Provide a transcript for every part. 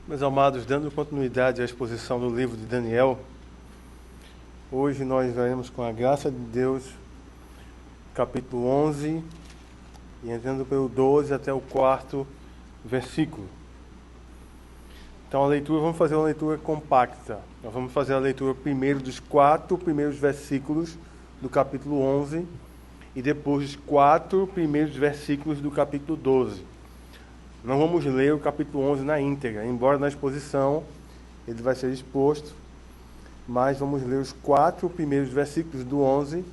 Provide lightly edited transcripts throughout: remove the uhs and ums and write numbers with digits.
Meus amados, dando continuidade à exposição do livro de Daniel, hoje nós veremos, com a graça de Deus, capítulo 11, e entrando pelo 12 até o 4º versículo. Então vamos fazer uma leitura compacta. Nós vamos fazer a leitura primeiro dos 4 primeiros versículos do capítulo 11 e depois dos 4 primeiros versículos do capítulo 12. Não vamos ler o capítulo 11 na íntegra, embora na exposição ele vai ser exposto, mas vamos ler os 4 primeiros versículos do 11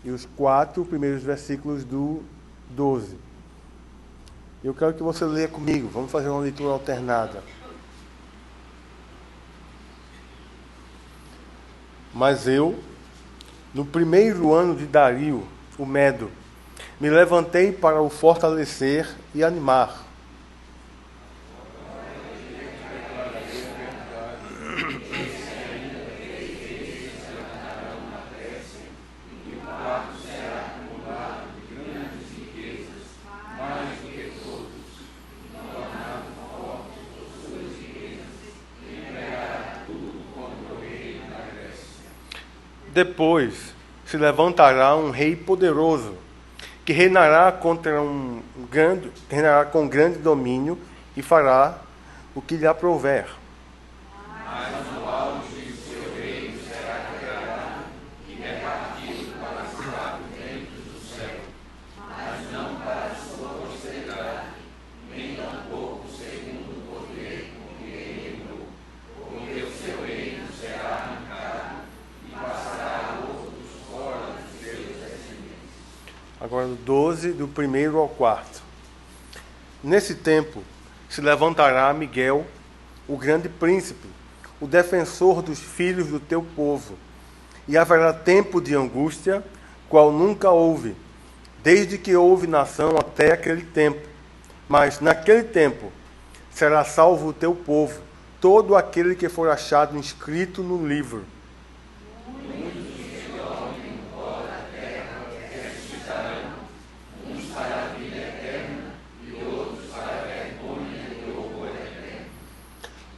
e os 4 primeiros versículos do 12. Eu quero que você leia comigo, vamos fazer uma leitura alternada. Mas eu, no primeiro ano de Dario, o Medo, me levantei para o fortalecer e animar. Depois se levantará um rei poderoso, que reinará reinará com grande domínio e fará o que lhe aprouver. Mas no auge do seu reino será quebrado e repartido para as 4 ventos do céu, mas não para a sua posteridade, nem tampouco segundo o poder com que ele reinou, porque o seu reino será arrancado e passará a outros fora dos seus descendentes. Agora, 12, do 1º ao 4º. Nesse tempo se levantará Miguel, o grande príncipe, o defensor dos filhos do teu povo, e haverá tempo de angústia, qual nunca houve, desde que houve nação até aquele tempo. Mas naquele tempo será salvo o teu povo, todo aquele que for achado inscrito no livro.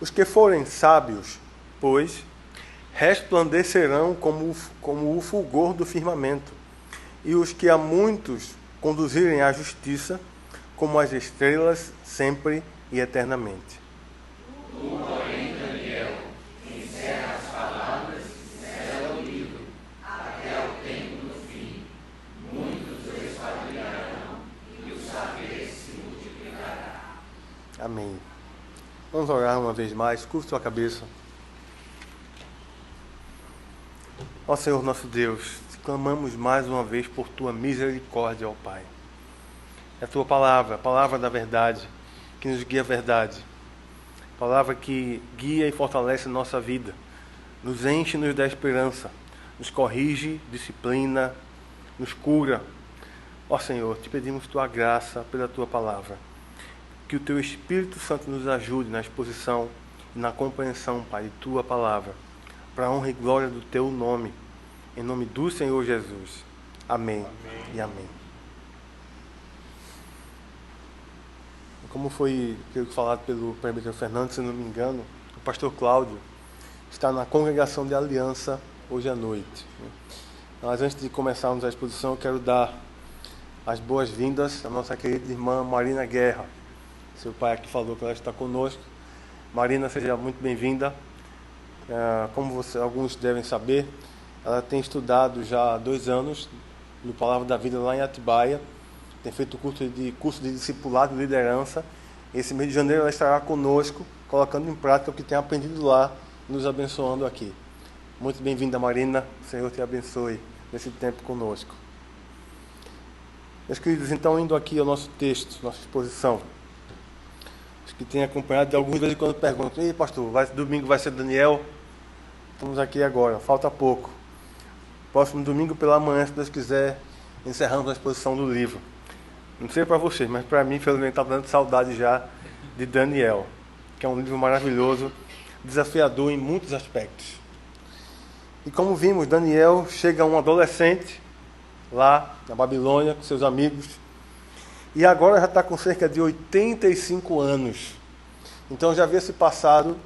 Os que forem sábios, pois, resplandecerão como o fulgor do firmamento, e os que a muitos conduzirem à justiça, como as estrelas, sempre e eternamente. Tu, porém, Daniel, encerra as palavras e sela o livro, até ao tempo do fim. Muitos desvairarão e o saber se multiplicará. Amém. Vamos orar uma vez mais, curva sua cabeça. Ó Senhor nosso Deus, clamamos mais uma vez por Tua misericórdia, ó Pai. É a Tua palavra, a palavra da verdade, que nos guia a verdade. Palavra que guia e fortalece a nossa vida, nos enche e nos dá esperança, nos corrige, disciplina, nos cura. Ó Senhor, te pedimos Tua graça pela Tua palavra. Que o Teu Espírito Santo nos ajude na exposição e na compreensão, Pai, de Tua palavra, para a honra e glória do Teu nome, em nome do Senhor Jesus. Amém, amém. E amém. Como foi falado pelo presbítero Fernando, se não me engano, o pastor Cláudio está na congregação de Aliança hoje à noite. Mas antes de começarmos a exposição, eu quero dar as boas-vindas à nossa querida irmã Marina Guerra. Seu pai aqui falou que ela está conosco. Marina, seja muito bem-vinda. Como alguns devem saber, ela tem estudado já há 2 anos no Palavra da Vida lá em Atibaia. Tem feito curso de discipulado e liderança. Esse mês de janeiro ela estará conosco, colocando em prática o que tem aprendido lá, nos abençoando aqui. Muito bem-vinda, Marina. O Senhor te abençoe nesse tempo conosco. Meus queridos, então, indo aqui ao nosso texto, nossa exposição. Que tem acompanhado, de alguns de vez em quando perguntam: ei, pastor, domingo vai ser Daniel? Estamos aqui agora, falta pouco. Próximo domingo pela manhã, se Deus quiser, encerramos a exposição do livro. Não sei para vocês, mas para mim, infelizmente, está dando saudade já de Daniel, que é um livro maravilhoso, desafiador em muitos aspectos. E como vimos, Daniel chega um adolescente lá na Babilônia com seus amigos, e agora já está com cerca de 85 anos. Então já havia se passado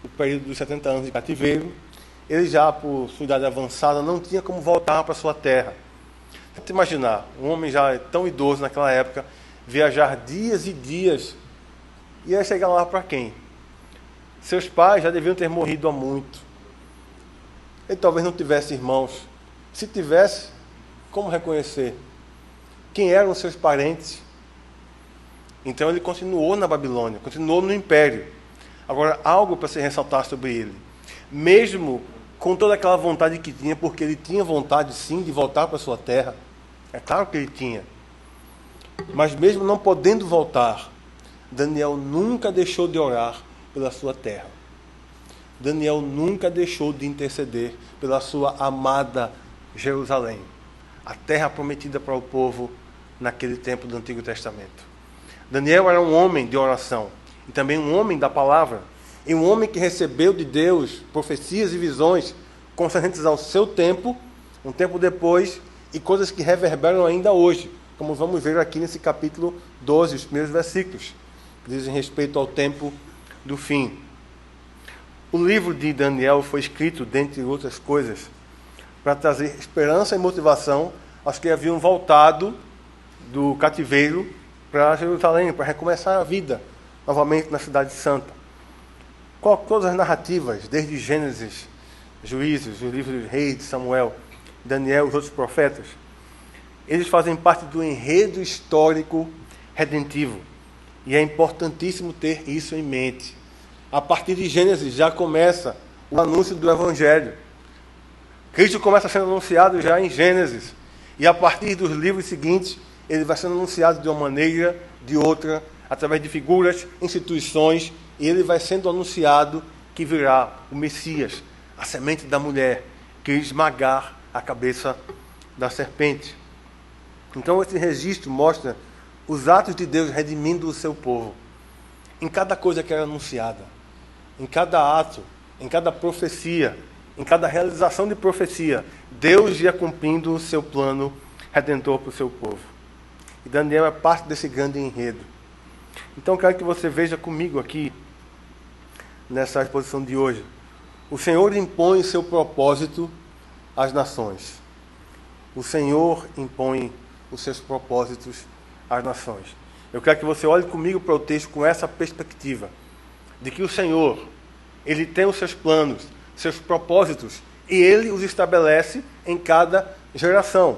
o período dos 70 anos de cativeiro. Ele já, por sua idade avançada, não tinha como voltar para sua terra. Tenta imaginar, um homem já tão idoso naquela época, viajar dias e dias, e ia chegar lá para quem? Seus pais já deviam ter morrido há muito. Ele talvez não tivesse irmãos. Se tivesse, como reconhecer? Quem eram seus parentes? Então ele continuou na Babilônia, continuou no Império. Agora, algo para se ressaltar sobre ele. Mesmo com toda aquela vontade que tinha, porque ele tinha vontade sim de voltar para a sua terra. É claro que ele tinha. Mas mesmo não podendo voltar, Daniel nunca deixou de orar pela sua terra. Daniel nunca deixou de interceder pela sua amada Jerusalém, a terra prometida para o povo naquele tempo do Antigo Testamento. Daniel era um homem de oração e também um homem da palavra, e um homem que recebeu de Deus profecias e visões concernentes ao seu tempo, um tempo depois, e coisas que reverberam ainda hoje, como vamos ver aqui nesse capítulo 12, os primeiros versículos, que dizem respeito ao tempo do fim. O livro de Daniel foi escrito, dentre outras coisas, para trazer esperança e motivação aos que haviam voltado do cativeiro para Jerusalém, para recomeçar a vida novamente na Cidade Santa. Todas as narrativas, desde Gênesis, Juízes, o livro dos Reis, de Samuel, Daniel, os outros profetas, eles fazem parte do enredo histórico redentivo. E é importantíssimo ter isso em mente. A partir de Gênesis já começa o anúncio do Evangelho. Cristo começa sendo anunciado já em Gênesis. E a partir dos livros seguintes, ele vai sendo anunciado de uma maneira, de outra, através de figuras, instituições, e ele vai sendo anunciado que virá o Messias, a semente da mulher, que esmagar a cabeça da serpente. Então esse registro mostra os atos de Deus redimindo o seu povo. Em cada coisa que era anunciada, em cada ato, em cada profecia, em cada realização de profecia, Deus ia cumprindo o seu plano redentor para o seu povo. E Daniel é parte desse grande enredo. Então quero que você veja comigo aqui, nessa exposição de hoje. O Senhor impõe seu propósito às nações. O Senhor impõe os seus propósitos às nações. Eu quero que você olhe comigo para o texto com essa perspectiva, de que o Senhor, Ele tem os seus planos, seus propósitos, e Ele os estabelece em cada geração.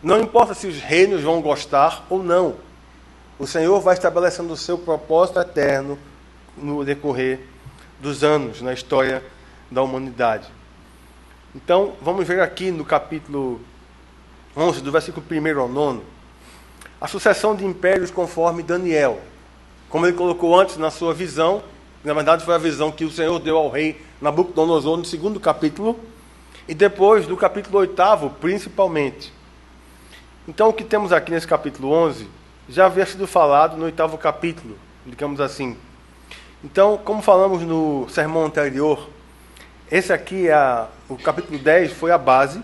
Não importa se os reinos vão gostar ou não. O Senhor vai estabelecendo o seu propósito eterno no decorrer dos anos, na história da humanidade. Então, vamos ver aqui no capítulo 11, do versículo 1 ao 9, a sucessão de impérios conforme Daniel. Como ele colocou antes na sua visão, na verdade foi a visão que o Senhor deu ao rei Nabucodonosor no 2º capítulo, e depois do capítulo 8º, principalmente. Então, o que temos aqui nesse capítulo 11, já havia sido falado no 8º capítulo, digamos assim. Então, como falamos no sermão anterior, esse aqui, o capítulo 10, foi a base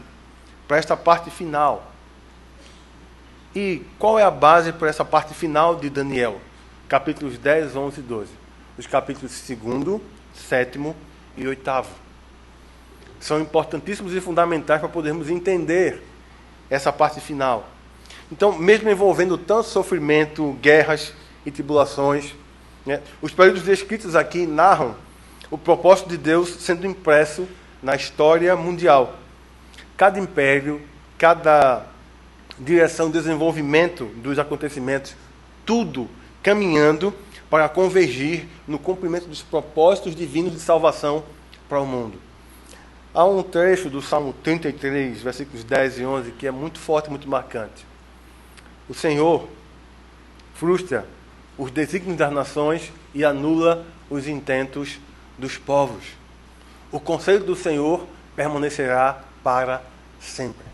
para esta parte final. E qual é a base para essa parte final de Daniel? Capítulos 10, 11 e 12. Os capítulos 2º, 7º e 8º. São importantíssimos e fundamentais para podermos entender essa parte final. Então, mesmo envolvendo tanto sofrimento, guerras e tribulações, os períodos descritos aqui narram o propósito de Deus sendo impresso na história mundial. Cada império, cada direção, desenvolvimento dos acontecimentos, tudo caminhando para convergir no cumprimento dos propósitos divinos de salvação para o mundo. Há um trecho do Salmo 33, versículos 10 e 11, que é muito forte e muito marcante. O Senhor frustra os desígnios das nações e anula os intentos dos povos. O conselho do Senhor permanecerá para sempre.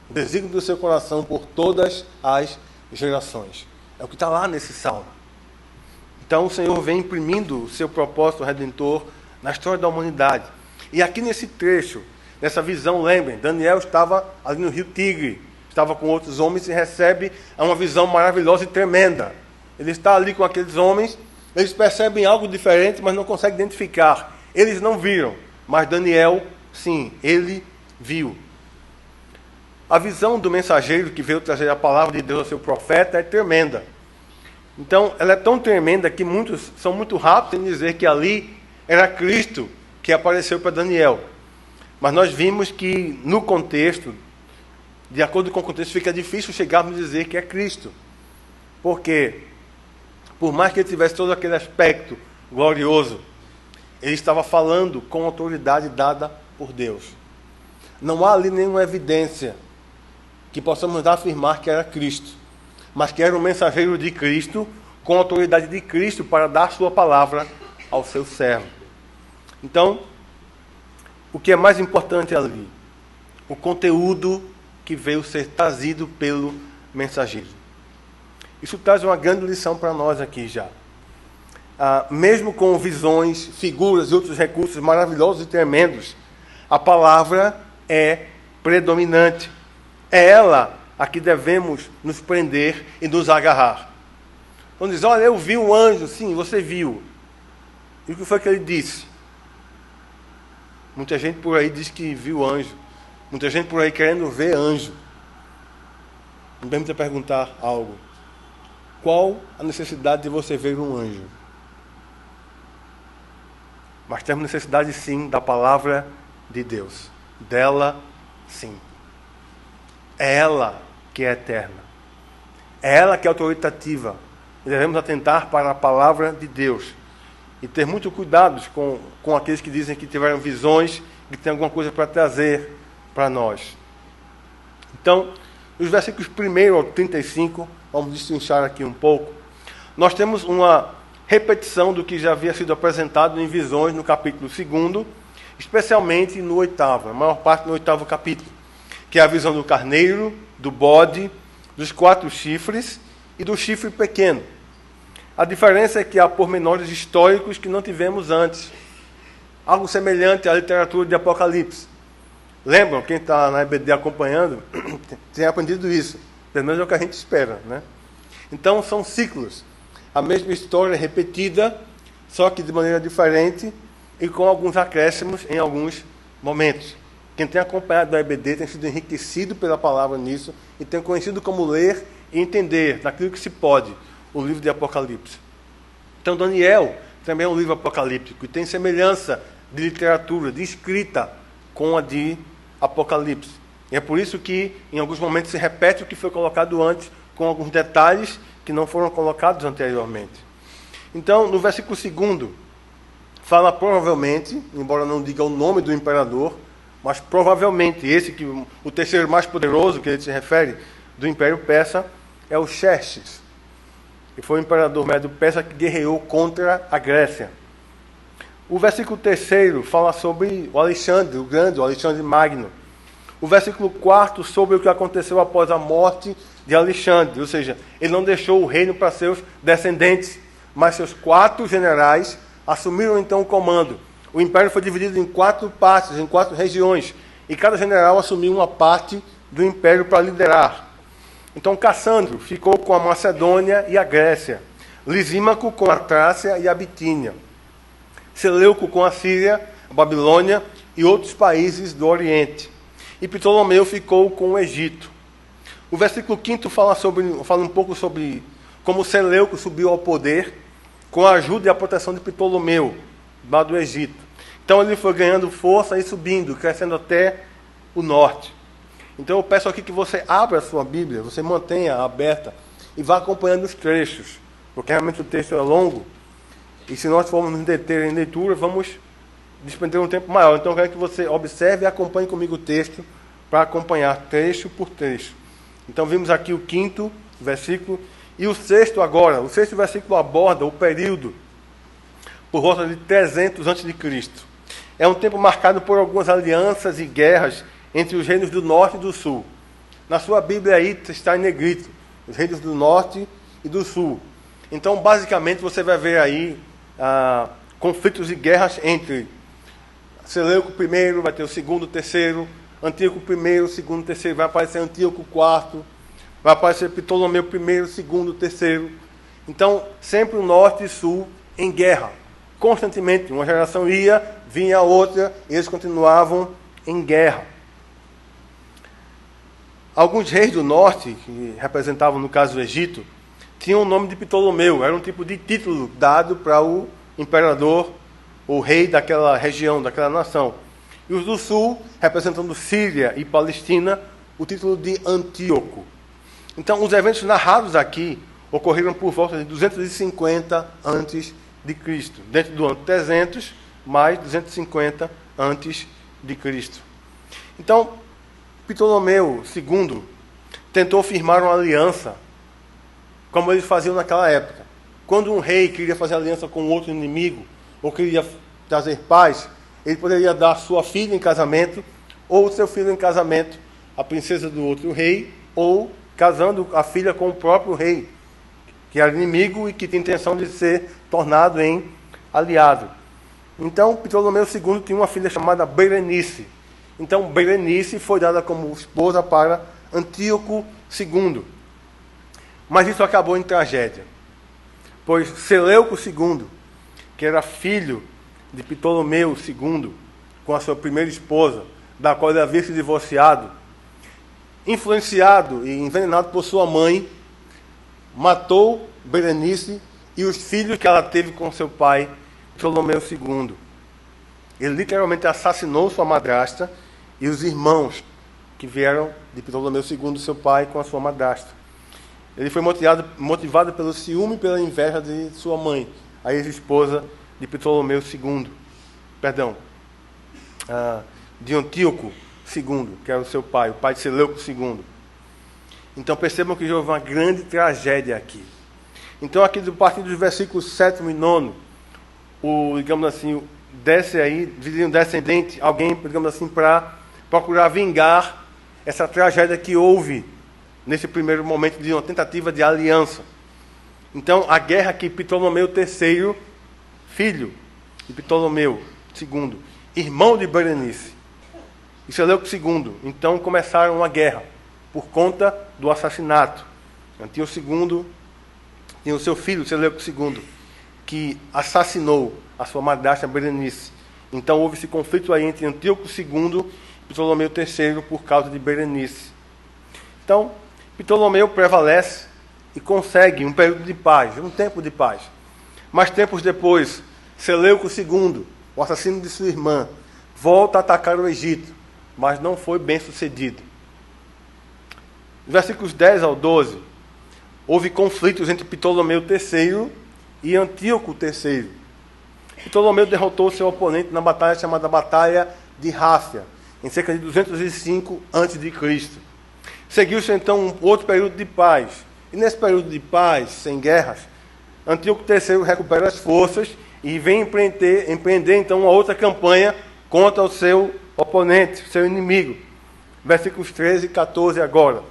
O desígnio do seu coração por todas as gerações. É o que está lá nesse salmo. Então o Senhor vem imprimindo o seu propósito redentor na história da humanidade. E aqui nesse trecho, nessa visão, lembrem, Daniel estava ali no rio Tigre, estava com outros homens e recebe uma visão maravilhosa e tremenda. Ele está ali com aqueles homens Eles percebem algo diferente, mas não conseguem identificar. Eles não viram, mas Daniel, sim, ele viu. A visão do mensageiro que veio trazer a palavra de Deus ao seu profeta é tremenda. Então, ela é tão tremenda que muitos são muito rápidos em dizer que ali era Cristo que apareceu para Daniel. Mas nós vimos que no contexto, de acordo com o contexto, fica difícil chegarmos a dizer que é Cristo. Porque, por mais que ele tivesse todo aquele aspecto glorioso, ele estava falando com autoridade dada por Deus. Não há ali nenhuma evidência que possamos afirmar que era Cristo, mas que era um mensageiro de Cristo, com a autoridade de Cristo para dar sua palavra ao seu servo. Então, o que é mais importante ali? O conteúdo que veio ser trazido pelo mensageiro. Isso traz uma grande lição para nós aqui já. Mesmo com visões, figuras e outros recursos maravilhosos e tremendos, a palavra é predominante. É ela a que devemos nos prender e nos agarrar. Quando diz, olha, eu vi um anjo. Sim, você viu. E o que foi que ele disse? Muita gente por aí diz que viu anjo. Muita gente por aí querendo ver anjo. Me permita perguntar algo. Qual a necessidade de você ver um anjo? Mas temos necessidade sim da palavra de Deus. Dela sim. É ela que é eterna. É ela que é autoritativa. E devemos atentar para a palavra de Deus. E ter muito cuidado com aqueles que dizem que tiveram visões, que tem alguma coisa para trazer para nós. Então, os versículos 1 ao 35, vamos destrinchar aqui um pouco. Nós temos uma repetição do que já havia sido apresentado em visões no capítulo 2, especialmente no 8º, a maior parte no 8º capítulo, que é a visão do carneiro, do bode, dos 4 chifres e do chifre pequeno. A diferença é que há pormenores históricos que não tivemos antes. Algo semelhante à literatura de Apocalipse. Lembram, quem está na EBD acompanhando, tem aprendido isso. Pelo menos é o que a gente espera, né? Então, são ciclos. A mesma história repetida, só que de maneira diferente e com alguns acréscimos em alguns momentos. Quem tem acompanhado a EBD tem sido enriquecido pela palavra nisso e tem conhecido como ler e entender, daquilo que se pode, o livro de Apocalipse. Então, Daniel também é um livro apocalíptico e tem semelhança de literatura, de escrita, com a de Apocalipse. E é por isso que, em alguns momentos, se repete o que foi colocado antes, com alguns detalhes que não foram colocados anteriormente. Então, no versículo 2, fala provavelmente, embora não diga o nome do imperador, mas provavelmente esse, que o terceiro mais poderoso, que ele se refere, do Império Persa, é o Xerxes, que foi o imperador Médio-Persa que guerreou contra a Grécia. O versículo 3 fala sobre o Alexandre, o Grande, o Alexandre Magno. O versículo 4 sobre o que aconteceu após a morte de Alexandre, ou seja, ele não deixou o reino para seus descendentes, mas seus 4 generais assumiram então o comando. O império foi dividido em 4 partes, em 4 regiões, e cada general assumiu uma parte do império para liderar. Então Cassandro ficou com a Macedônia e a Grécia, Lisímaco com a Trácia e a Bitínia, Seleuco com a Síria, a Babilônia e outros países do Oriente. E Ptolomeu ficou com o Egito. O versículo 5 fala um pouco sobre como Seleuco subiu ao poder com a ajuda e a proteção de Ptolomeu, lá do Egito. Então ele foi ganhando força e subindo, crescendo até o norte. Então eu peço aqui que você abra a sua Bíblia, você mantenha aberta e vá acompanhando os trechos, porque realmente o texto é longo. E se nós formos nos deter em leitura, vamos despender um tempo maior. Então eu quero que você observe e acompanhe comigo o texto para acompanhar trecho por trecho. Então vimos aqui o 5º versículo e o 6º agora. O 6º versículo aborda o período por volta de 300 a.C. É um tempo marcado por algumas alianças e guerras entre os reinos do norte e do sul. Na sua Bíblia aí está em negrito, os reinos do norte e do sul. Então, basicamente, você vai ver aí conflitos e guerras entre Seleuco I, vai ter o segundo, o terceiro, Antíoco I, o segundo, o terceiro, vai aparecer Antíoco IV, vai aparecer Ptolomeu I, o segundo, o terceiro. Então, sempre o norte e sul em guerra, constantemente. Uma geração ia, vinha outra, e eles continuavam em guerra. Alguns reis do norte, que representavam, no caso, o Egito, tinham o nome de Ptolomeu. Era um tipo de título dado para o imperador, o rei daquela região, daquela nação. E os do sul, representando Síria e Palestina, o título de Antíoco. Então, os eventos narrados aqui ocorreram por volta de 250 a.C., dentro do ano 300, mais 250 a.C. Então, Ptolomeu II tentou firmar uma aliança, como eles faziam naquela época. Quando um rei queria fazer aliança com outro inimigo, ou queria trazer paz, ele poderia dar sua filha em casamento, ou seu filho em casamento, a princesa do outro rei, ou casando a filha com o próprio rei, que era inimigo e que tinha intenção de ser tornado em aliado. Então, Ptolomeu II tinha uma filha chamada Berenice. Então, Berenice foi dada como esposa para Antíoco II. Mas isso acabou em tragédia, pois Seleuco II, que era filho de Ptolomeu II, com a sua primeira esposa, da qual ele havia se divorciado, influenciado e envenenado por sua mãe, matou Berenice e os filhos que ela teve com seu pai, Ptolomeu II. Ele literalmente assassinou sua madrasta e os irmãos que vieram de Ptolomeu II, seu pai, com a sua madrasta. Ele foi motivado pelo ciúme e pela inveja de sua mãe, a ex-esposa de Ptolomeu II. De Antíoco II, que era o seu pai, o pai de Seleuco II. Então percebam que houve uma grande tragédia aqui. Então aqui, a partir dos versículos 7 e 9, digamos assim, desce aí, viria um descendente, alguém, digamos assim, para procurar vingar essa tragédia que houve nesse primeiro momento de uma tentativa de aliança. Então, a guerra que Ptolomeu III, filho de Ptolomeu II, irmão de Berenice, e Seleuco II, então começaram uma guerra por conta do assassinato. Antíoco II tinha o seu filho, Seleuco II, que assassinou a sua madrasta Berenice. Então houve esse conflito aí entre Antíoco II e Ptolomeu III por causa de Berenice. Então, Ptolomeu prevalece e consegue um período de paz, um tempo de paz. Mas tempos depois, Seleuco II, o assassino de sua irmã, volta a atacar o Egito, mas não foi bem sucedido. Nos versículos 10 ao 12, houve conflitos entre Ptolomeu III e Antíoco III. Ptolomeu derrotou seu oponente na batalha chamada Batalha de Ráfia, em cerca de 205 a.C. Seguiu-se então um outro período de paz. E nesse período de paz, sem guerras, Antíoco III recupera as forças e vem empreender então uma outra campanha contra o seu oponente, seu inimigo. Versículos 13 e 14 agora.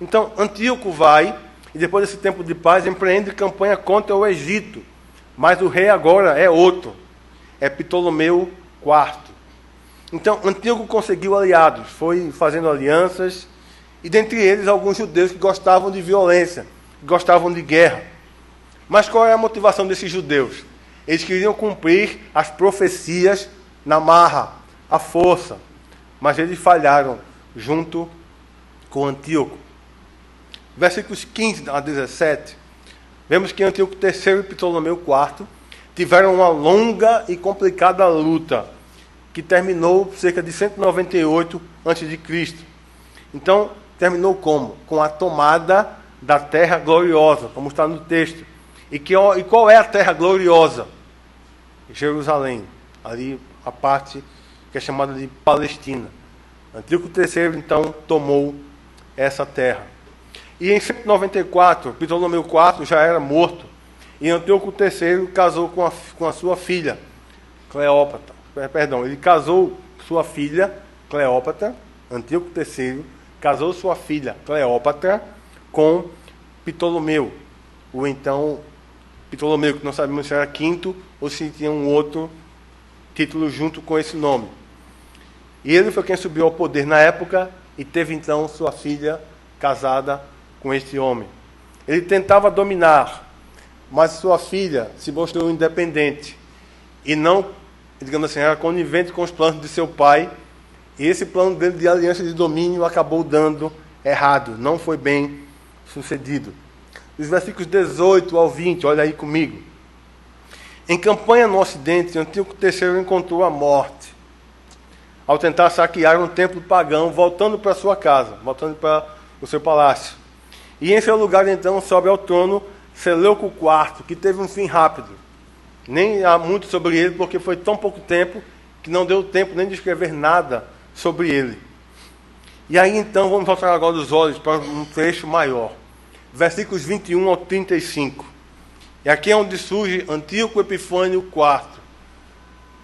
Então, Antíoco vai, e depois desse tempo de paz, empreende campanha contra o Egito. Mas o rei agora é outro. É Ptolomeu IV. Então, Antíoco conseguiu aliados, foi fazendo alianças, e dentre eles alguns judeus que gostavam de violência, que gostavam de guerra. Mas qual é a motivação desses judeus? Eles queriam cumprir as profecias na marra, à força, mas eles falharam junto com Antíoco. Versículos 15 a 17, vemos que Antíoco III e Ptolomeu IV tiveram uma longa e complicada luta, que terminou cerca de 198 a.C. Então, terminou como? Com a tomada da Terra Gloriosa, como está no texto. E qual é a Terra Gloriosa? Jerusalém. Ali a parte que é chamada de Palestina. Antíoco III, então, tomou essa terra. E em 194, Ptolomeu IV já era morto. E Antíoco III casou com a sua filha, Cleópatra. Ele casou sua filha, Cleópatra, Antíoco III, casou sua filha, Cleópatra, com Ptolomeu. Ou então, Ptolomeu, que não sabemos se era quinto ou se tinha um outro título junto com esse nome. E ele foi quem subiu ao poder na época e teve então sua filha casada com este homem. Ele tentava dominar mas sua filha se mostrou independente e não, digamos assim, era conivente com os planos de seu pai, e esse plano dele de aliança de domínio acabou dando errado, não foi bem sucedido. Os versículos 18 ao 20, olha aí comigo. Em campanha no ocidente, Antíoco III encontrou a morte ao tentar saquear um templo pagão, voltando para sua casa, voltando para o seu palácio. E em seu lugar, então, sobe ao trono Seleuco IV, que teve um fim rápido. Nem há muito sobre ele, porque foi tão pouco tempo que não deu tempo nem de escrever nada sobre ele. E aí, então, vamos voltar agora os olhos para um trecho maior. Versículos 21 ao 35. E aqui é onde surge Antíoco Epifânio IV,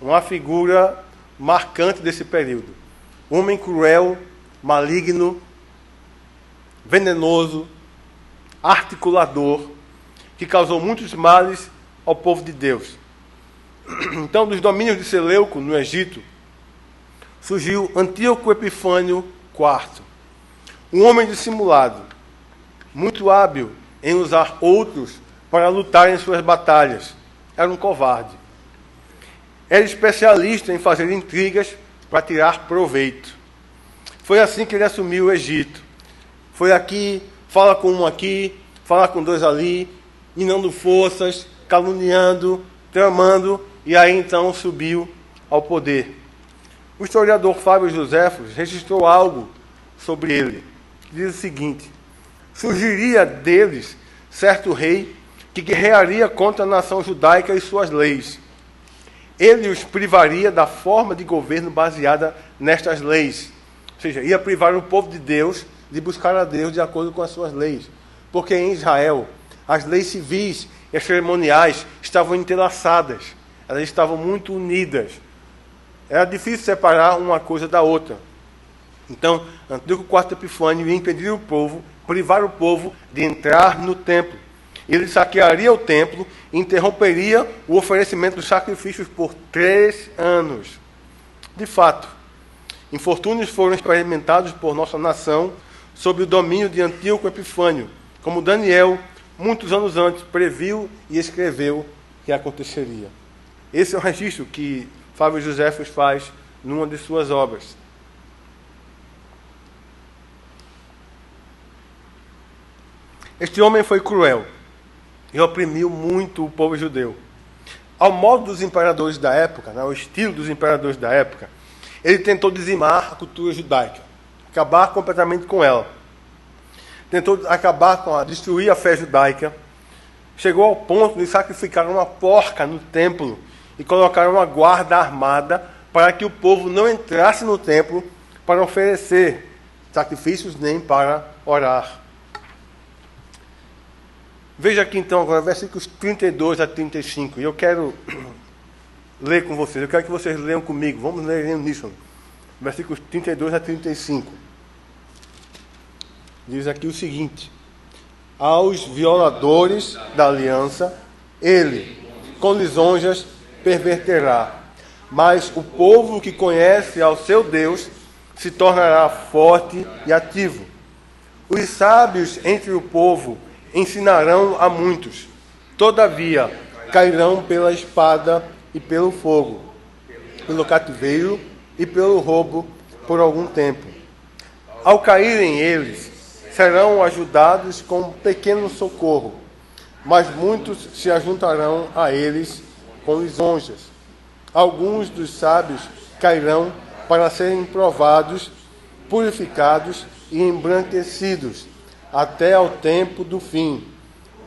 uma figura marcante desse período. Homem cruel, maligno, venenoso, articulador, que causou muitos males ao povo de Deus. Então, dos domínios de Seleuco, no Egito, surgiu Antíoco Epifânio IV, um homem dissimulado, muito hábil em usar outros para lutar em suas batalhas. Era um covarde. Era especialista em fazer intrigas para tirar proveito. Foi assim que ele assumiu o Egito. Foi aqui, fala com um aqui, fala com dois ali, minando forças, caluniando, tramando, e aí então subiu ao poder. O historiador Fábio Joséfos registrou algo sobre ele. Diz o seguinte: surgiria deles certo rei que guerrearia contra a nação judaica e suas leis. Ele os privaria da forma de governo baseada nestas leis. Ou seja, ia privar o povo de Deus de buscar a Deus de acordo com as suas leis. Porque em Israel, as leis civis e as cerimoniais estavam entrelaçadas. Elas estavam muito unidas. Era difícil separar uma coisa da outra. Então, Antíoco IV Epifânio ia impedir o povo, privar o povo de entrar no templo. Ele saquearia o templo e interromperia o oferecimento dos sacrifícios por 3 anos. De fato, infortúnios foram experimentados por nossa nação sob o domínio de Antíoco Epifânio, como Daniel, muitos anos antes, previu e escreveu que aconteceria. Esse é o registro que Fábio Joséfos faz numa de suas obras. Este homem foi cruel e oprimiu muito o povo judeu. Ao modo dos imperadores da época, ao estilo dos imperadores da época, ele tentou dizimar a cultura judaica, acabar completamente com ela. Tentou destruir a fé judaica. Chegou ao ponto de sacrificar uma porca no templo e colocar uma guarda armada para que o povo não entrasse no templo para oferecer sacrifícios nem para orar. Veja aqui então agora versículos 32 a 35. E eu quero ler com vocês. Eu quero que vocês leiam comigo. Vamos ler nisso. Versículos 32 a 35. Diz aqui o seguinte: aos violadores da aliança, ele, com lisonjas, perverterá. Mas o povo que conhece ao seu Deus se tornará forte e ativo. Os sábios entre o povo ensinarão a muitos. Todavia, cairão pela espada e pelo fogo, pelo cativeiro e pelo roubo por algum tempo. Ao caírem eles, serão ajudados com um pequeno socorro, mas muitos se ajuntarão a eles com lisonjas. Alguns dos sábios cairão para serem provados, purificados e embranquecidos, até ao tempo do fim,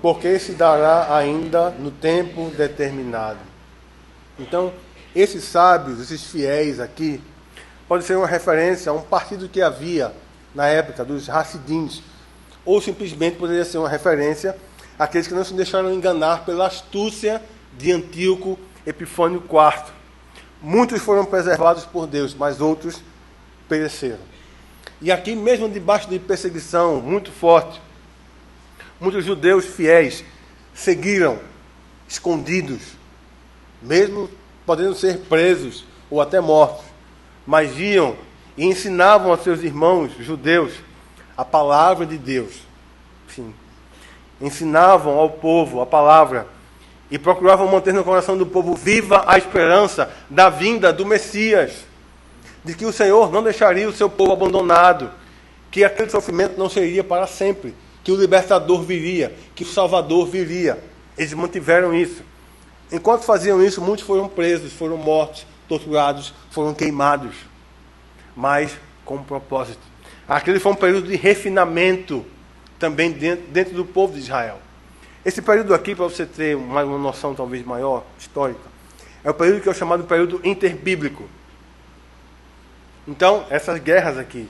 porque se dará ainda no tempo determinado. Então, esses sábios, esses fiéis aqui, pode ser uma referência a um partido que havia na época dos Hassidins, ou simplesmente poderia ser uma referência àqueles que não se deixaram enganar pela astúcia de Antíoco Epifânio IV. Muitos foram preservados por Deus, mas outros pereceram. E aqui, mesmo debaixo de perseguição muito forte, muitos judeus fiéis seguiram escondidos, mesmo podendo ser presos ou até mortos, mas iam e ensinavam a seus irmãos judeus a palavra de Deus. Sim. ensinavam ao povo a palavra e procuravam manter no coração do povo viva a esperança da vinda do Messias, de que o Senhor não deixaria o seu povo abandonado, que aquele sofrimento não seria para sempre, que o libertador viria, que o Salvador viria. Eles mantiveram isso. Enquanto faziam isso, muitos foram presos, foram mortos, torturados, foram queimados, mas com um propósito. Aquele foi um período de refinamento também dentro do povo de Israel. Esse período aqui, para você ter uma noção talvez maior, histórica, é o período que é chamado período interbíblico. Então, essas guerras aqui,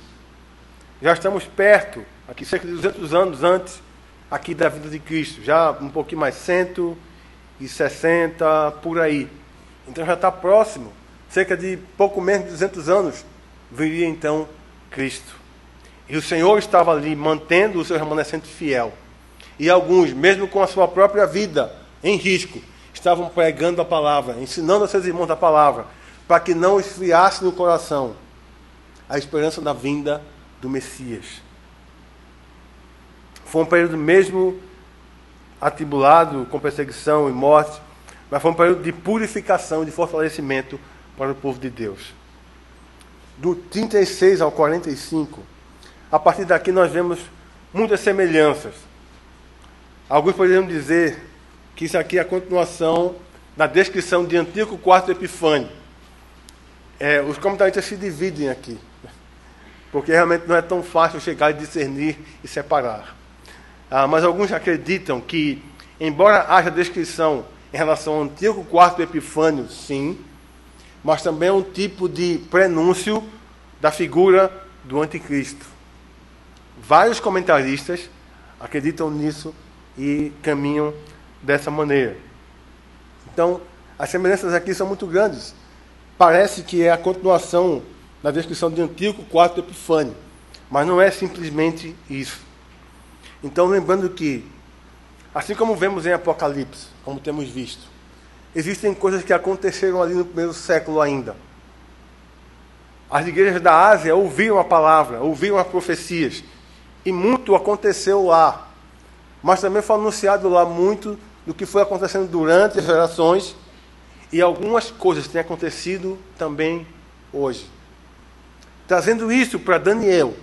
já estamos perto, aqui cerca de 200 anos antes aqui da vida de Cristo, já um pouquinho mais, 160, por aí. Então já está próximo, cerca de pouco menos de 200 anos, viria então Cristo. E o Senhor estava ali mantendo o seu remanescente fiel. E alguns, mesmo com a sua própria vida em risco, estavam pregando a palavra, ensinando a seus irmãos a palavra, para que não esfriasse no coração a esperança da vinda do Messias. Foi um período mesmo atribulado, com perseguição e morte, mas foi um período de purificação, de fortalecimento para o povo de Deus. Do 36 ao 45, a partir daqui nós vemos muitas semelhanças. Alguns poderiam dizer que isso aqui é a continuação da descrição de Antíoco IV Epifânio. Os comentaristas se dividem aqui, porque realmente não é tão fácil chegar e discernir e separar. Mas alguns acreditam que, embora haja descrição em relação ao Antíoco IV Epifânio, sim, mas também é um tipo de prenúncio da figura do anticristo. Vários comentaristas acreditam nisso e caminham dessa maneira. Então, as semelhanças aqui são muito grandes. Parece que é a continuação da descrição de Antíoco IV Epifânio, mas não é simplesmente isso. Então, lembrando que, assim como vemos em Apocalipse, como temos visto, existem coisas que aconteceram ali no primeiro século ainda. As igrejas da Ásia ouviram a palavra, ouviram as profecias, e muito aconteceu lá. Mas também foi anunciado lá muito do que foi acontecendo durante as gerações, e algumas coisas têm acontecido também hoje. Trazendo isso para Daniel,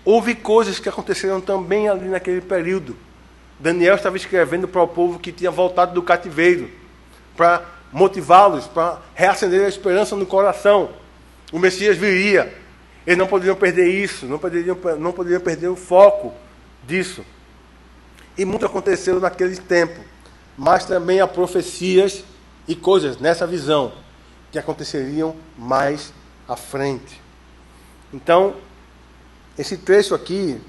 houve coisas que aconteceram também ali naquele período. Daniel estava escrevendo para o povo que tinha voltado do cativeiro, para motivá-los, para reacender a esperança no coração. O Messias viria. Eles não poderiam perder isso, não poderiam perder o foco disso. E muito aconteceu naquele tempo. Mas também há profecias e coisas nessa visão que aconteceriam mais à frente. Então, esse trecho aqui,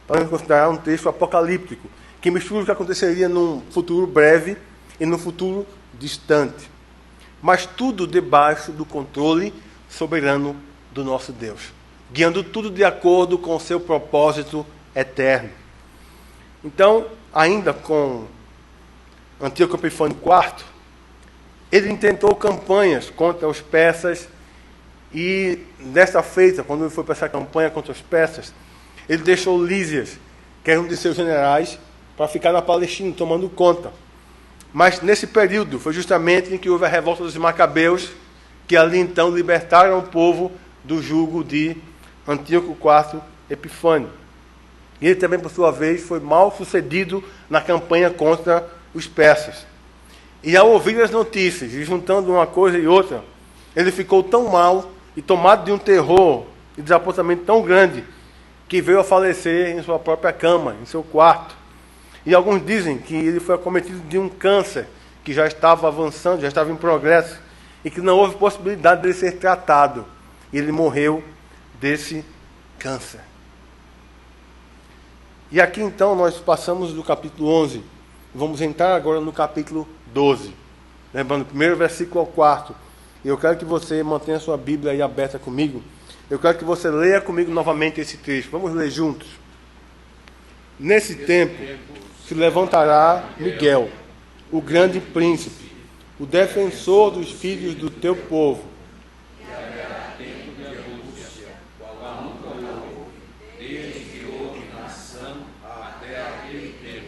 podemos considerar um trecho apocalíptico, que mistura o que aconteceria num futuro breve e num futuro distante. Mas tudo debaixo do controle soberano do nosso Deus, guiando tudo de acordo com o seu propósito eterno. Então, ainda com Antíoco Epifânio IV, ele intentou campanhas contra os persas, e dessa feita, quando ele foi para essa campanha contra os persas, ele deixou Lísias, que era um de seus generais, para ficar na Palestina, tomando conta. Mas nesse período, foi justamente em que houve a revolta dos Macabeus, que ali então libertaram o povo do jugo de Antíoco IV Epifânio. E ele também, por sua vez, foi mal sucedido na campanha contra os persas. E ao ouvir as notícias, e juntando uma coisa e outra, ele ficou tão mal e tomado de um terror e desapontamento tão grande, que veio a falecer em sua própria cama, em seu quarto. E alguns dizem que ele foi acometido de um câncer, que já estava avançando, já estava em progresso, e que não houve possibilidade de ele ser tratado. E ele morreu desse câncer. E aqui então nós passamos do capítulo 11, vamos entrar agora no capítulo 12. Lembrando, primeiro versículo ao 4. E eu quero que você mantenha a sua Bíblia aí aberta comigo. Eu quero que você leia comigo novamente esse trecho. Vamos ler juntos. Nesse tempo se levantará Miguel, o grande príncipe, o defensor dos filhos do teu povo. E haverá tempo de angústia, qual nunca houve, desde que houve nação até aquele tempo.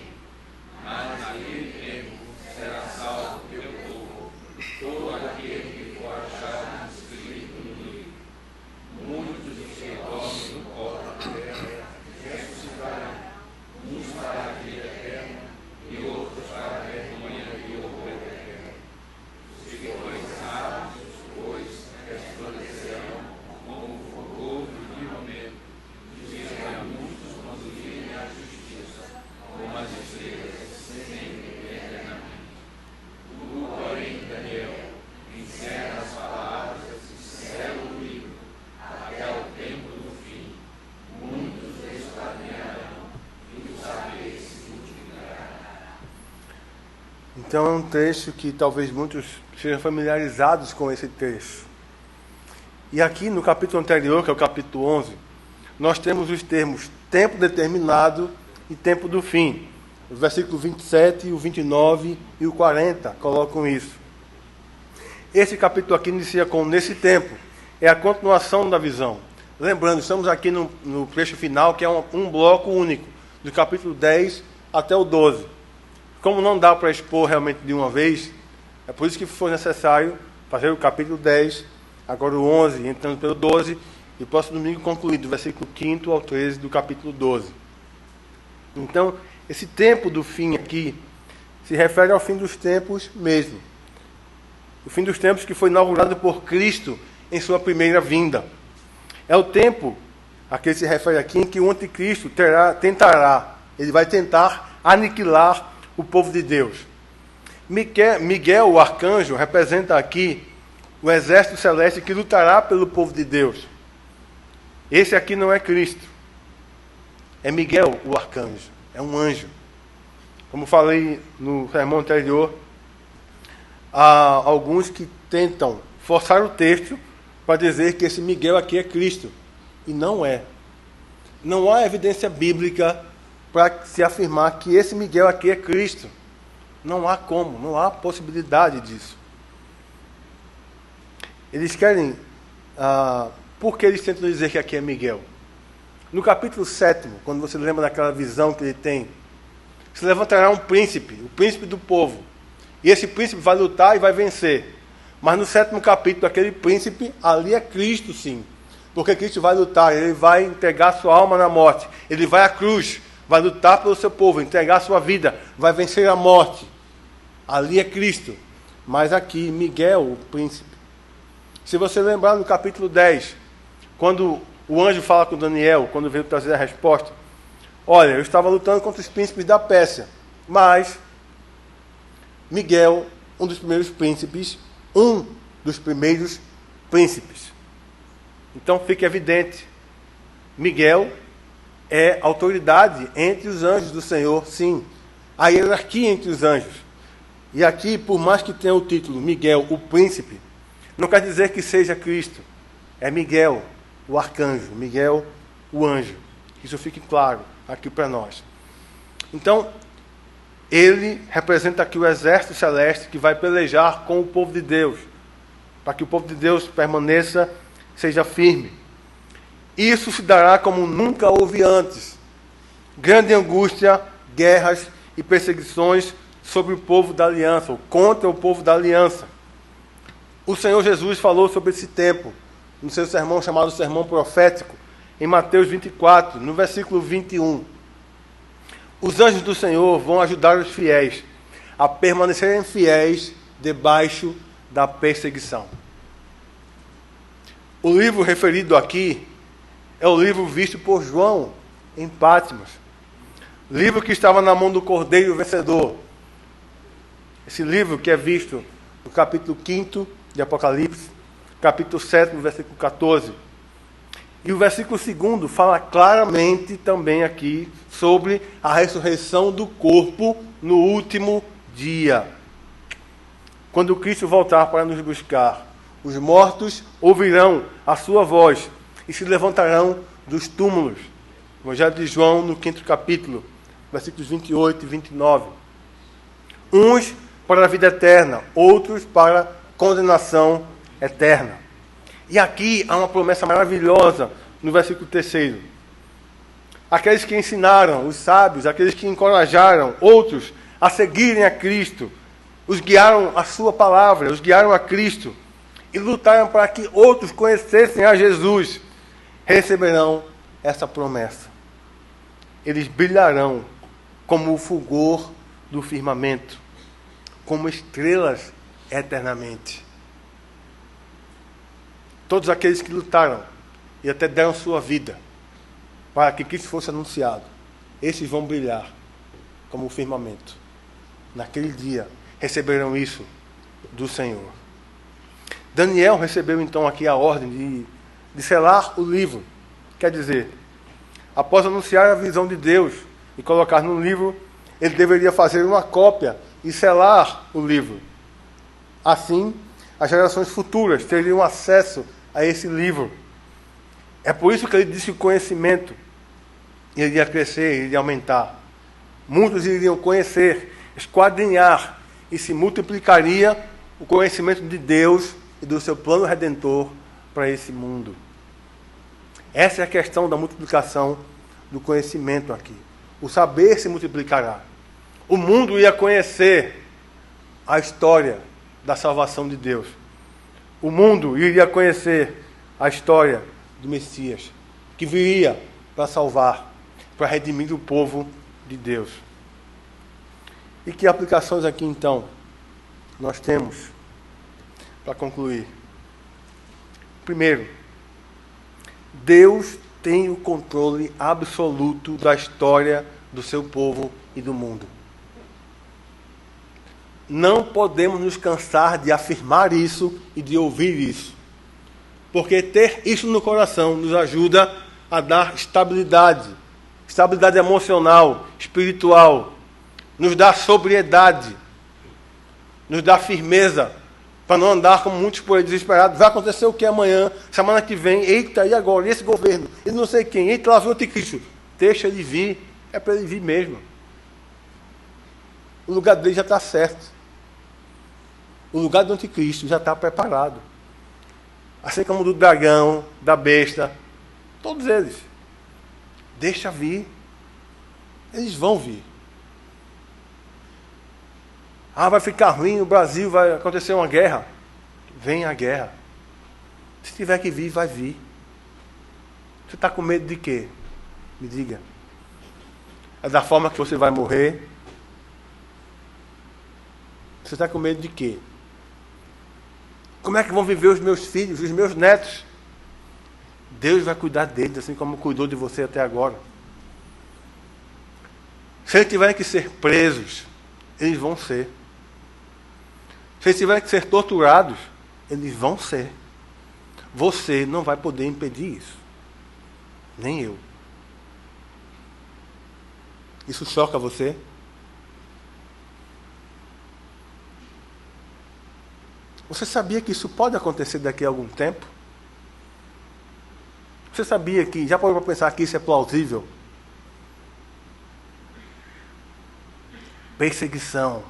Então é um trecho que talvez muitos sejam familiarizados com esse trecho. E aqui no capítulo anterior, que é o capítulo 11, nós temos os termos tempo determinado e tempo do fim. O versículo 27, o 29 e o 40 colocam isso. Esse capítulo aqui inicia com nesse tempo. É a continuação da visão. Lembrando, estamos aqui no trecho final, que é um bloco único, do capítulo 10 até o 12. Como não dá para expor realmente de uma vez, é por isso que foi necessário fazer o capítulo 10, agora o 11, entrando pelo 12, e o próximo domingo concluído, do versículo 5 ao 13 do capítulo 12. Então, esse tempo do fim aqui se refere ao fim dos tempos mesmo. O fim dos tempos que foi inaugurado por Cristo em sua primeira vinda. É o tempo a que ele se refere aqui em que o anticristo ele vai tentar aniquilar o povo de Deus. Miguel, o arcanjo, representa aqui o exército celeste que lutará pelo povo de Deus. Esse aqui não é Cristo. É Miguel, o arcanjo. É um anjo. Como falei no sermão anterior, há alguns que tentam forçar o texto para dizer que esse Miguel aqui é Cristo. E não é. Não há evidência bíblica para se afirmar que esse Miguel aqui é Cristo. Não há como, não há possibilidade disso. Eles querem... por que eles tentam dizer que aqui é Miguel? No capítulo 7, quando você lembra daquela visão que ele tem, se levantará um príncipe, o príncipe do povo. E esse príncipe vai lutar e vai vencer. Mas no 7º capítulo, aquele príncipe, ali é Cristo, sim. Porque Cristo vai lutar, ele vai entregar sua alma na morte. Ele vai à cruz, vai lutar pelo seu povo, entregar sua vida, vai vencer a morte. Ali é Cristo. Mas aqui, Miguel, o príncipe. Se você lembrar no capítulo 10, quando o anjo fala com Daniel, quando veio trazer a resposta, olha, eu estava lutando contra os príncipes da Pérsia, mas Miguel, um dos primeiros príncipes, Então fica evidente, Miguel é autoridade entre os anjos do Senhor, sim. A hierarquia entre os anjos. E aqui, por mais que tenha o título Miguel, o príncipe, não quer dizer que seja Cristo. É Miguel, o arcanjo, Miguel, o anjo. Isso fique claro aqui para nós. Então, ele representa aqui o exército celeste que vai pelejar com o povo de Deus, para que o povo de Deus permaneça, seja firme. Isso se dará como nunca houve antes. Grande angústia, guerras e perseguições sobre o povo da aliança, ou contra o povo da aliança. O Senhor Jesus falou sobre esse tempo, no seu sermão chamado Sermão Profético, em Mateus 24, no versículo 21. Os anjos do Senhor vão ajudar os fiéis a permanecerem fiéis debaixo da perseguição. O livro referido aqui é o livro visto por João em Patmos. Livro que estava na mão do Cordeiro Vencedor. Esse livro que é visto no capítulo 5 de Apocalipse, capítulo 7, no versículo 14. E o versículo 2 fala claramente também aqui sobre a ressurreição do corpo no último dia. Quando Cristo voltar para nos buscar, os mortos ouvirão a sua voz e se levantarão dos túmulos. Evangelho de João, no 5º capítulo, versículos 28 e 29. Uns para a vida eterna, outros para a condenação eterna. E aqui há uma promessa maravilhosa no versículo 3. Aqueles que ensinaram, os sábios, aqueles que encorajaram outros a seguirem a Cristo, os guiaram a sua palavra, os guiaram a Cristo e lutaram para que outros conhecessem a Jesus, receberão essa promessa. Eles brilharão como o fulgor do firmamento, como estrelas eternamente. Todos aqueles que lutaram e até deram sua vida para que Cristo fosse anunciado, esses vão brilhar como o firmamento. Naquele dia receberão isso do Senhor. Daniel recebeu então aqui a ordem de selar o livro. Quer dizer, após anunciar a visão de Deus e colocar no livro, ele deveria fazer uma cópia e selar o livro. Assim, as gerações futuras teriam acesso a esse livro. É por isso que ele disse que o conhecimento iria crescer, iria aumentar. Muitos iriam conhecer, esquadrinhar, e se multiplicaria o conhecimento de Deus e do seu plano redentor para esse mundo. Essa é a questão da multiplicação do conhecimento aqui. O saber se multiplicará. O mundo ia conhecer a história da salvação de Deus. O mundo iria conhecer a história do Messias, que viria para salvar, para redimir o povo de Deus. E que aplicações aqui, então, nós temos para concluir? Primeiro, Deus tem o controle absoluto da história do seu povo e do mundo. Não podemos nos cansar de afirmar isso e de ouvir isso. Porque ter isso no coração nos ajuda a dar estabilidade. Estabilidade emocional, espiritual. Nos dá sobriedade. Nos dá firmeza. Para não andar como muitos por aí desesperados. Vai acontecer o que amanhã? Semana que vem? Eita, e agora? E esse governo? E não sei quem? Eita, lá vem o anticristo. Deixa ele vir. É para ele vir mesmo. O lugar dele já está certo. O lugar do anticristo já está preparado. Assim como do dragão, da besta. Todos eles. Deixa vir. Eles vão vir. Vai ficar ruim no Brasil, vai acontecer uma guerra. Vem a guerra. Se tiver que vir, vai vir. Você está com medo de quê? Me diga. É da forma que você vai morrer? Você está com medo de quê? Como é que vão viver os meus filhos, os meus netos? Deus vai cuidar deles, assim como cuidou de você até agora. Se eles tiverem que ser presos, eles vão ser. Se eles tiverem que ser torturados, eles vão ser. Você não vai poder impedir isso. Nem eu. Isso choca você? Você sabia que isso pode acontecer daqui a algum tempo? Você sabia que, já parou para pensar que isso é plausível? Perseguição.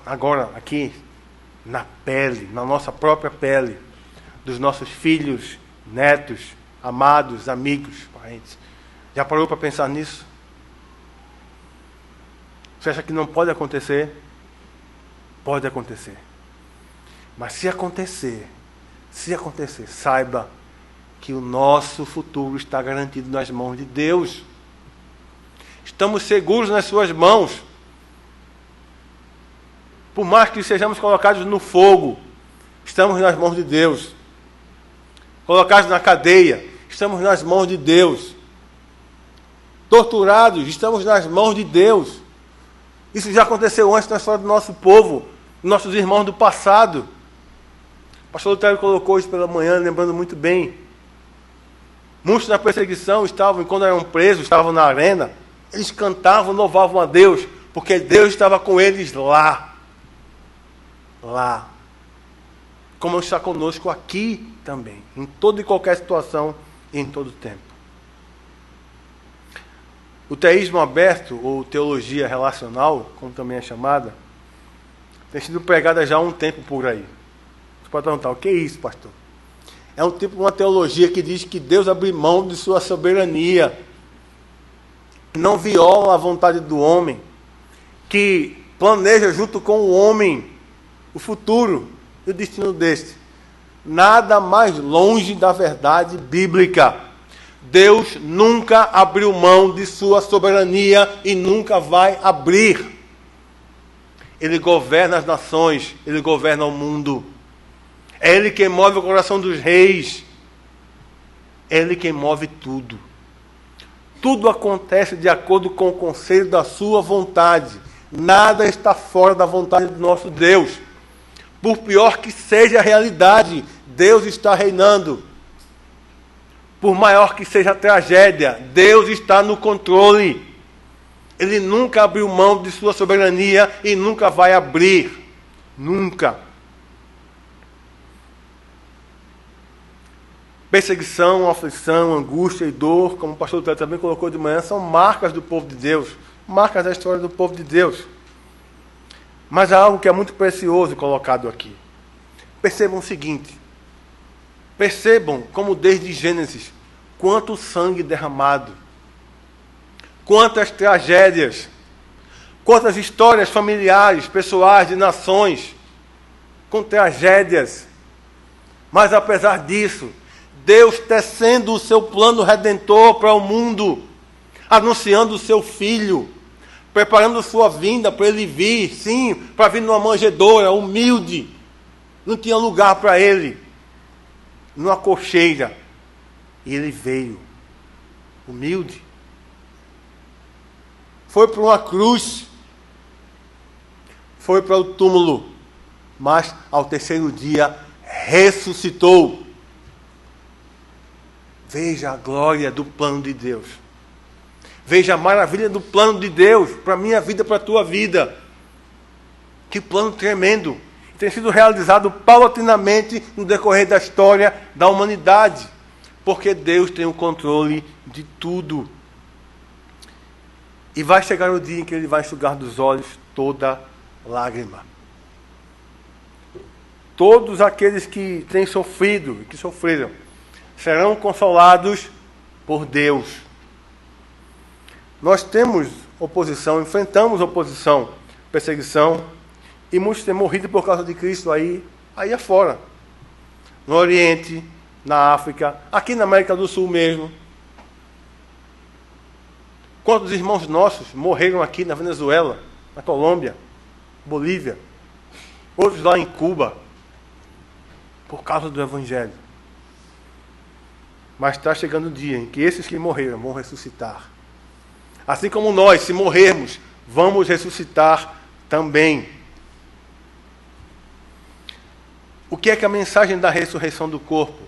Agora, aqui, na pele, na nossa própria pele, dos nossos filhos, netos, amados, amigos, parentes. Já parou para pensar nisso? Você acha que não pode acontecer? Pode acontecer. Mas se acontecer, saiba que o nosso futuro está garantido nas mãos de Deus. Estamos seguros nas suas mãos. Por mais que sejamos colocados no fogo, estamos nas mãos de Deus. Colocados na cadeia, estamos nas mãos de Deus. Torturados, estamos nas mãos de Deus. Isso já aconteceu antes na história do nosso povo, nossos irmãos do passado. O pastor Lutero colocou isso pela manhã, lembrando muito bem. Muitos na perseguição estavam, quando eram presos, estavam na arena, eles cantavam, louvavam a Deus, porque Deus estava com eles lá. Lá. Como está conosco aqui também, em toda e qualquer situação e em todo tempo. O teísmo aberto, ou teologia relacional, como também é chamada, tem sido pregada já há um tempo por aí. Você pode perguntar, o que é isso, pastor? É um tipo de uma teologia que diz que Deus abre mão de sua soberania, que não viola a vontade do homem, que planeja junto com o homem o futuro e o destino deste. Nada mais longe da verdade bíblica. Deus nunca abriu mão de sua soberania e nunca vai abrir. Ele governa as nações, Ele governa o mundo. É Ele quem move o coração dos reis. É Ele quem move tudo. Tudo acontece de acordo com o conselho da sua vontade. Nada está fora da vontade do nosso Deus. Por pior que seja a realidade, Deus está reinando. Por maior que seja a tragédia, Deus está no controle. Ele nunca abriu mão de sua soberania e nunca vai abrir. Nunca. Perseguição, aflição, angústia e dor, como o pastor Lutero também colocou de manhã, são marcas do povo de Deus, marcas da história do povo de Deus. Mas há algo que é muito precioso colocado aqui. Percebam o seguinte, percebam como desde Gênesis, quanto sangue derramado, quantas tragédias, quantas histórias familiares, pessoais, de nações, com tragédias. Mas apesar disso, Deus tecendo o seu plano redentor para o mundo, anunciando o seu Filho, preparando sua vinda para ele vir, sim, para vir numa manjedoura, humilde. Não tinha lugar para ele, numa cocheira. E ele veio, humilde. Foi para uma cruz, foi para o túmulo, mas ao terceiro dia ressuscitou. Veja a glória do plano de Deus. Veja a maravilha do plano de Deus para a minha vida, para a tua vida. Que plano tremendo. Tem sido realizado paulatinamente no decorrer da história da humanidade. Porque Deus tem o controle de tudo. E vai chegar o dia em que Ele vai enxugar dos olhos toda lágrima. Todos aqueles que têm sofrido e que sofreram serão consolados por Deus. Nós temos oposição, enfrentamos oposição, perseguição, e muitos têm morrido por causa de Cristo aí afora. No Oriente, na África, aqui na América do Sul mesmo. Quantos irmãos nossos morreram aqui na Venezuela, na Colômbia, Bolívia, outros lá em Cuba, por causa do Evangelho. Mas está chegando o dia em que esses que morreram vão ressuscitar. Assim como nós, se morrermos, vamos ressuscitar também. O que é que a mensagem da ressurreição do corpo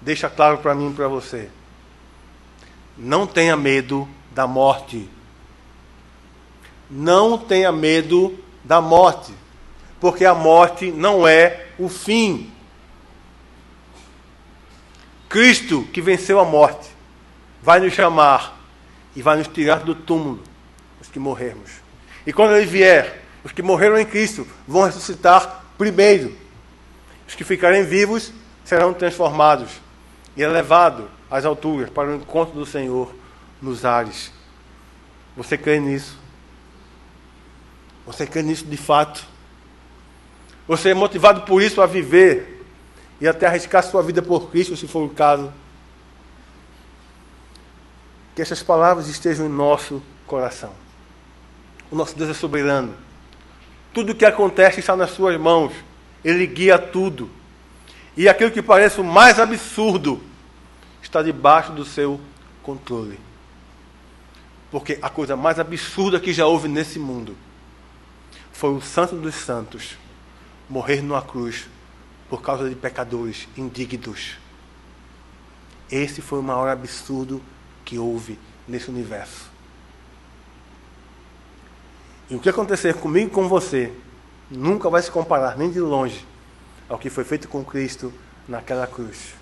deixa claro para mim e para você? Não tenha medo da morte. Não tenha medo da morte. Porque a morte não é o fim. Cristo, que venceu a morte, vai nos chamar e vai nos tirar do túmulo, os que morrermos. E quando Ele vier, os que morreram em Cristo vão ressuscitar primeiro. Os que ficarem vivos serão transformados e elevados às alturas para o encontro do Senhor nos ares. Você crê nisso? Você crê nisso de fato? Você é motivado por isso a viver e até arriscar sua vida por Cristo, se for o caso? Que essas palavras estejam em nosso coração. O nosso Deus é soberano. Tudo o que acontece está nas suas mãos. Ele guia tudo. E aquilo que parece o mais absurdo está debaixo do seu controle. Porque a coisa mais absurda que já houve nesse mundo foi o Santo dos Santos morrer numa cruz por causa de pecadores indignos. Esse foi o maior absurdo que houve nesse universo. E o que acontecer comigo e com você nunca vai se comparar, nem de longe, ao que foi feito com Cristo naquela cruz.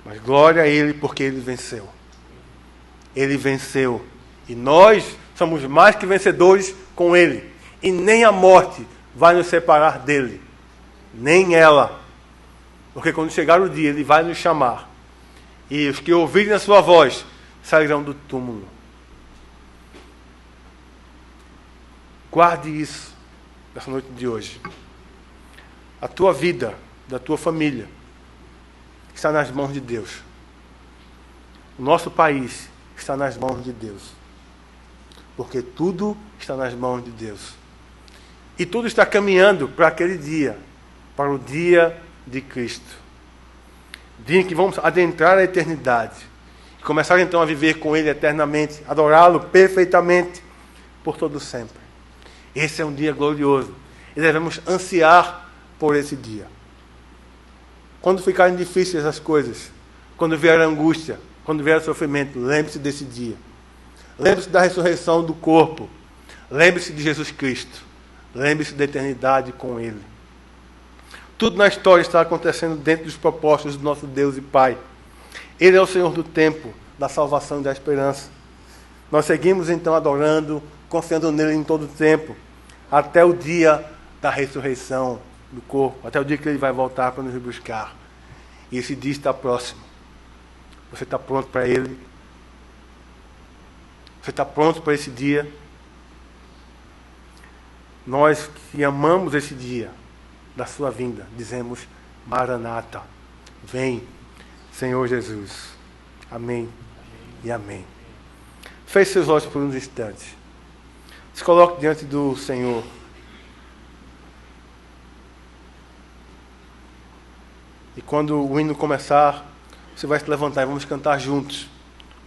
Mas glória a Ele, porque Ele venceu. Ele venceu. E nós somos mais que vencedores com Ele. E nem a morte vai nos separar dEle. Nem ela. Porque quando chegar o dia, Ele vai nos chamar. E os que ouvirem a sua voz sairão do túmulo. Guarde isso nessa noite de hoje. A tua vida, da tua família, está nas mãos de Deus. O nosso país está nas mãos de Deus. Porque tudo está nas mãos de Deus. E tudo está caminhando para aquele dia, para o dia de Cristo. Dia em que vamos adentrar a eternidade. E começar então a viver com Ele eternamente, adorá-lo perfeitamente, por todo sempre. Esse é um dia glorioso. E devemos ansiar por esse dia. Quando ficarem difíceis as coisas, quando vier a angústia, quando vier o sofrimento, lembre-se desse dia. Lembre-se da ressurreição do corpo. Lembre-se de Jesus Cristo. Lembre-se da eternidade com Ele. Tudo na história está acontecendo dentro dos propósitos do nosso Deus e Pai. Ele é o Senhor do tempo, da salvação e da esperança. Nós seguimos então adorando, confiando nele em todo o tempo, até o dia da ressurreição do corpo, até o dia que ele vai voltar para nos buscar. E esse dia está próximo. Você está pronto para ele? Você está pronto para esse dia? Nós que amamos esse dia da sua vinda, dizemos: Maranata, vem, Senhor Jesus. Amém e amém. Feche seus olhos por uns instantes. Se coloque diante do Senhor. E quando o hino começar, você vai se levantar e vamos cantar juntos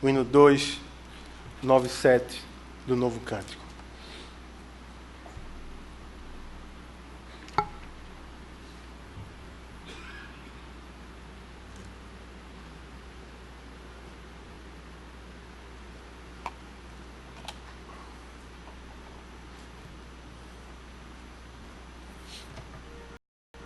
o hino 297 do Novo Cântico.